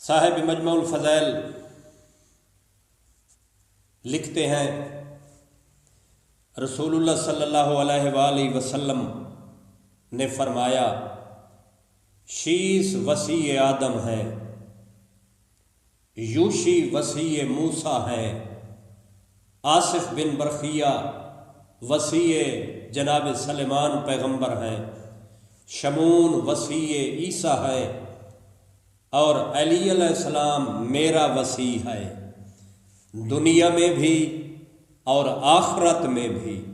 صاحب مجمع الفضائل لکھتے ہیں رسول اللہ صلی اللہ علیہ وآلہ وسلم نے فرمایا شیس وسیع آدم ہے، یوشی وسیع موسیٰ ہے، آصف بن برقیہ وسیع جناب سلیمان پیغمبر ہیں، شمون وسیع عیسیٰ ہے اور علی علیہ السلام میرا وسیع ہے، دنیا میں بھی اور آخرت میں بھی۔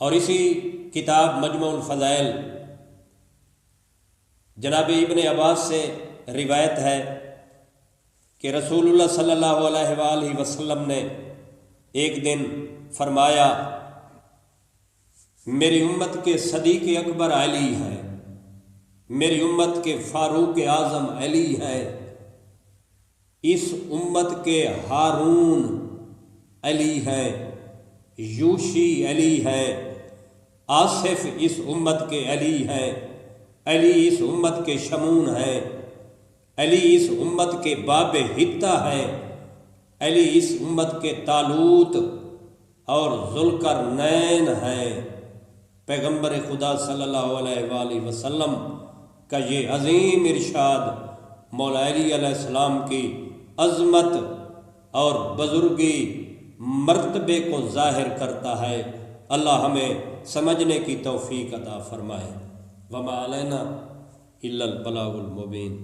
اور اسی کتاب مجمع الفضائل جناب ابن عباس سے روایت ہے کہ رسول اللہ صلی اللہ علیہ وآلہ وسلم نے ایک دن فرمایا میری امت کے صدیق اکبر علی ہے، میری امت کے فاروق اعظم علی ہے، اس امت کے ہارون علی ہے، یوشی علی ہے، آصف اس امت کے علی ہے، علی اس امت کے شمون ہے، علی اس امت کے باب حتہ ہے، علی اس امت کے طالوت اور ذوالقرنین ہے۔ پیغمبر خدا صلی اللہ علیہ وآلہ وسلم کا یہ عظیم ارشاد مولا علی علیہ السلام کی عظمت اور بزرگی مرتبے کو ظاہر کرتا ہے۔ اللہ ہمیں سمجھنے کی توفیق عطا فرمائے۔ وما علینا الا البلاغ المبین۔